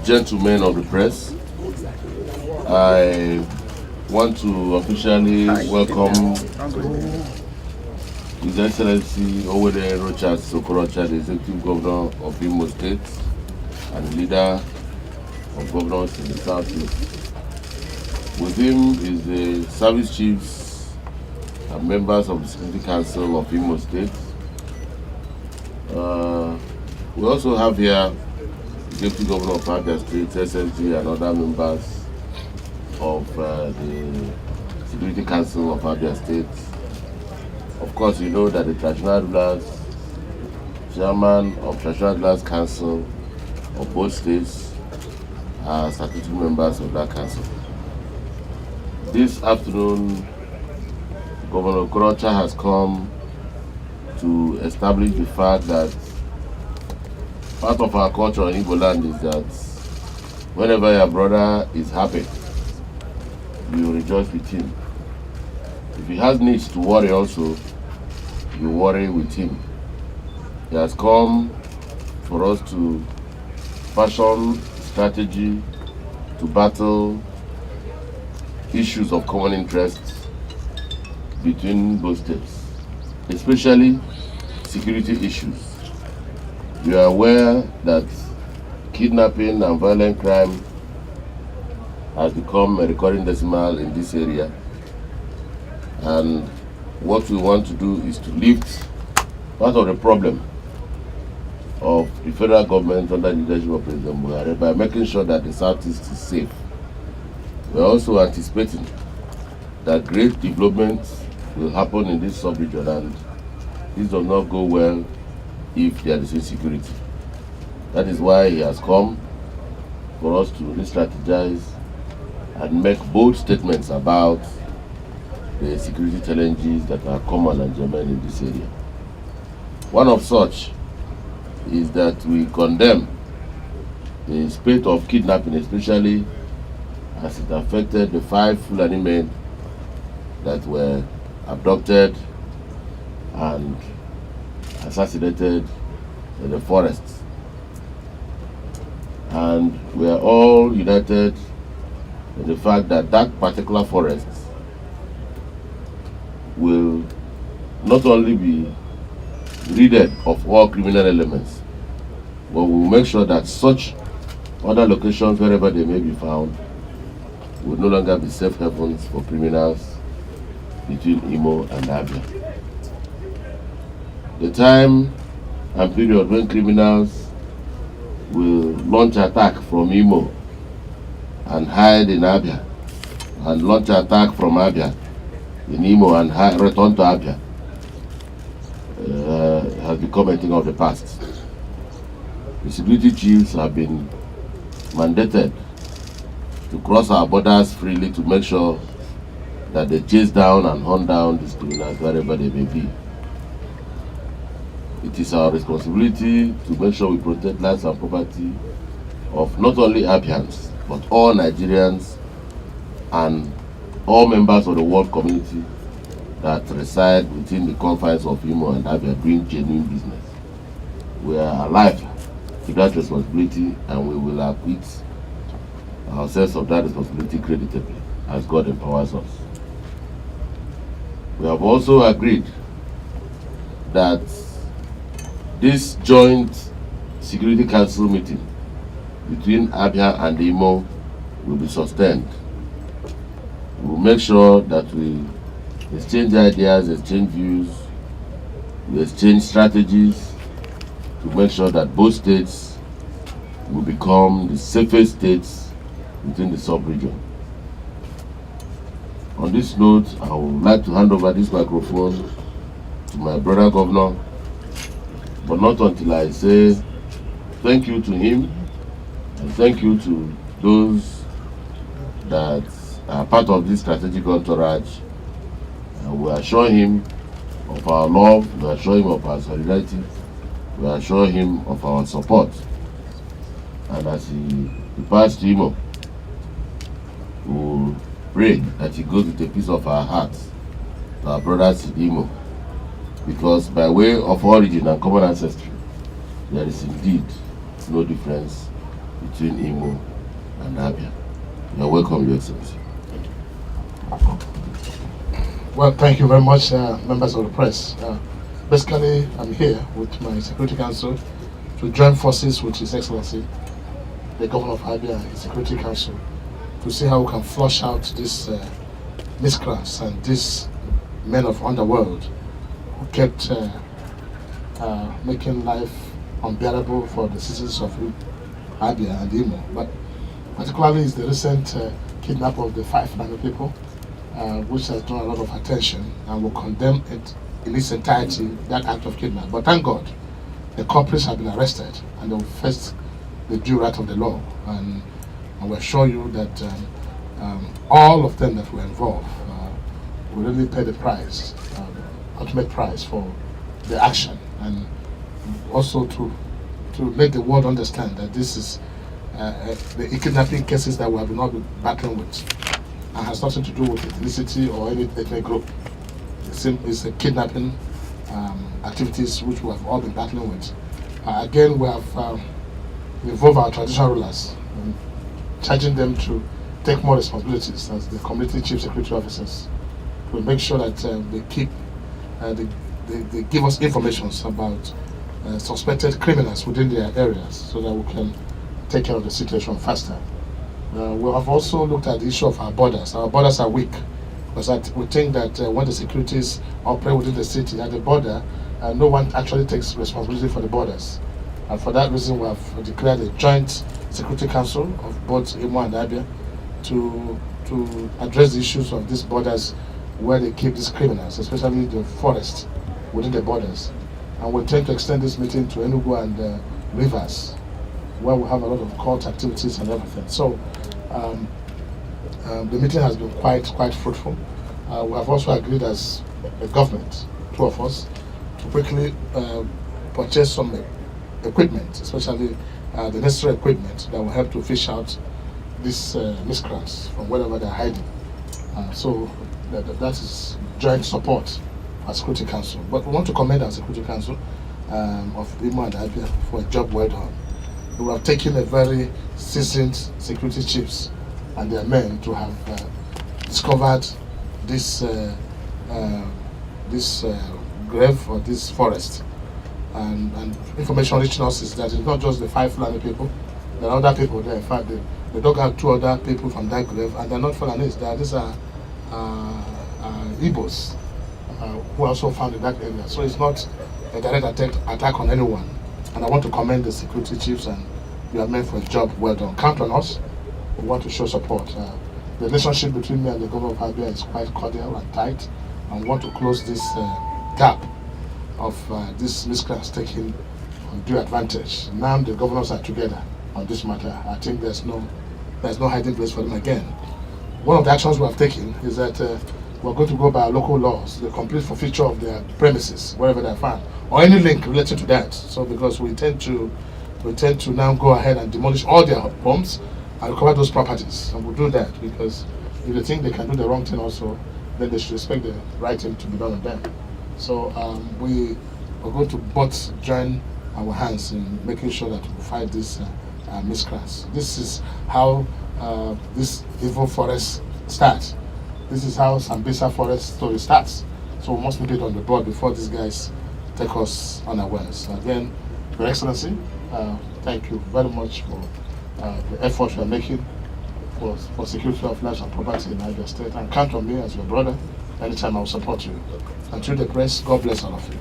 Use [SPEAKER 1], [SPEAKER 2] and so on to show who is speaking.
[SPEAKER 1] Gentlemen of the press, I want to officially welcome His Excellency Owelle Rochas Okorocha, the Executive Governor of Imo State and leader of governors in the Southeast. With him is the service chiefs and members of the Security Council of Imo State. We also have here the Deputy Governor of Abia State, SSG, and other members of the Security Council of Abia State. Of course, you know that the Traditional Rulers, Chairman of Traditional Rulers Council of both states, are statutory members of that council. This afternoon, Governor Okorocha has come to establish the fact that part of our culture in Igbo land is that whenever your brother is happy, you rejoice with him. If he has needs to worry also, you worry with him. He has come for us to fashion strategy to battle issues of common interest between both states, especially security issues. You are aware that kidnapping and violent crime has become a recurring decimal in this area, and what we want to do is to lift part of the problem of the federal government under the leadership of President Buhari by making sure that the Southeast is safe. We are also anticipating that great development will happen in this sub-region, and this does not go well if there is insecurity. That is why he has come for us to re-strategize and make bold statements about the security challenges that are common and germane in this area. One of such is that we condemn the spate of kidnapping, especially as it affected the 5 Fulani men that were abducted and assassinated in the forest. And we are all united in the fact that that particular forest will not only be ridded of all criminal elements, but we will make sure that such other locations, wherever they may be found, will no longer be safe havens for criminals between Imo and Abia. The time and period when criminals will launch attack from Imo and hide in Abia, and launch attack from Abia in Imo and return to Abia, has become a thing of the past. The security chiefs have been mandated to cross our borders freely to make sure that they chase down and hunt down these criminals wherever they may be. It is our responsibility to make sure we protect lives and property of not only Abians, but all Nigerians and all members of the world community that reside within the confines of Imo and Abia doing genuine business. We are alive to that responsibility, and we will acquit ourselves of that responsibility creditably as God empowers us. We have also agreed that this joint Security Council meeting between Abia and Imo will be sustained. We will make sure that we exchange ideas, exchange views, we exchange strategies to make sure that both states will become the safest states within the sub-region. On this note, I would like to hand over this microphone to my brother governor, but not until I say thank you to him and thank you to those that are part of this strategic entourage. And we assure him of our love, we assure him of our solidarity, we assure him of our support. And as he departs to Imo, we will pray that he goes with a piece of our hearts to our brothers in Imo, because by way of origin and common ancestry, there is indeed no difference between Imo and Abia. You're welcome, Your Excellency.
[SPEAKER 2] Well, thank you very much, members of the press. Basically, I'm here with my Security Council to join forces with His Excellency, the Governor of Abia and his Security Council, to see how we can flush out these miscreants and these men of underworld who kept making life unbearable for the citizens of Abia and Imo. But particularly is the recent kidnap of the 5 Fulani people, which has drawn a lot of attention, and will condemn it in its entirety, that act of kidnap. But thank God, the culprits have been arrested and they will face the due right of the law. And we assure you that all of them that were involved will really pay the price, ultimate price for the action, and also to make the world understand that this is the kidnapping cases that we have not been battling with, and has nothing to do with ethnicity or any ethnic group. It's a kidnapping activities which we have all been battling with. Again, we have involved our traditional rulers, charging them to take more responsibilities as the community chief security officers, to make sure that they keep, they give us information about suspected criminals within their areas, so that we can take care of the situation faster. We have also looked at the issue of our borders. Our borders are weak, because we think that when the securities operate within the city at the border, no one actually takes responsibility for the borders. And for that reason, we have declared a joint security council of both Imo and Abia to address the issues of these borders where they keep these criminals, especially the forest within the borders. And we intend to extend this meeting to Enugu and Rivers, where we have a lot of court activities and everything. So the meeting has been quite fruitful. We have also agreed as a government, 2 of us, to quickly purchase some equipment, especially the necessary equipment that will help to fish out these miscreants from wherever they're hiding. So that is joint support for Security Council. But we want to commend our Security Council of Imo and Abia for a job well done. We have taken a very seasoned security chiefs and their men to have discovered this grave or this forest. And information reaching us is that it's not just the 5 Fulani people, there are other people there. In fact, they dug out 2 other people from that grave, and they're not Fulanis. These are Igbos who are also found in that area. So it's not a direct attack on anyone. And I want to commend the security chiefs, and you are meant for a job well done. Count on us. We want to show support. The relationship between me and the Governor of Abia is quite cordial and tight, and we want to close this gap of these miscreants taking undue advantage. Now the governors are together on this matter. I think there's no hiding place for them again. One of the actions we have taken is that we're going to go by our local laws, the complete forfeiture of their premises, wherever they're found, or any link related to that. So because we intend to now go ahead and demolish all their homes and recover those properties. And we'll do that because if they think they can do the wrong thing also, then they should expect the right thing to be done on them. So we are going to both join our hands in making sure that we fight these miscreants. This is how this evil forest starts. This is how Sambisa forest story starts. So we must nip it on the board before these guys take us unawares. Again, Your Excellency, thank you very much for the effort you are making for security of lives and property in Abia State. And count on me as your brother. Anytime I will support you. And to the press, God bless all of you.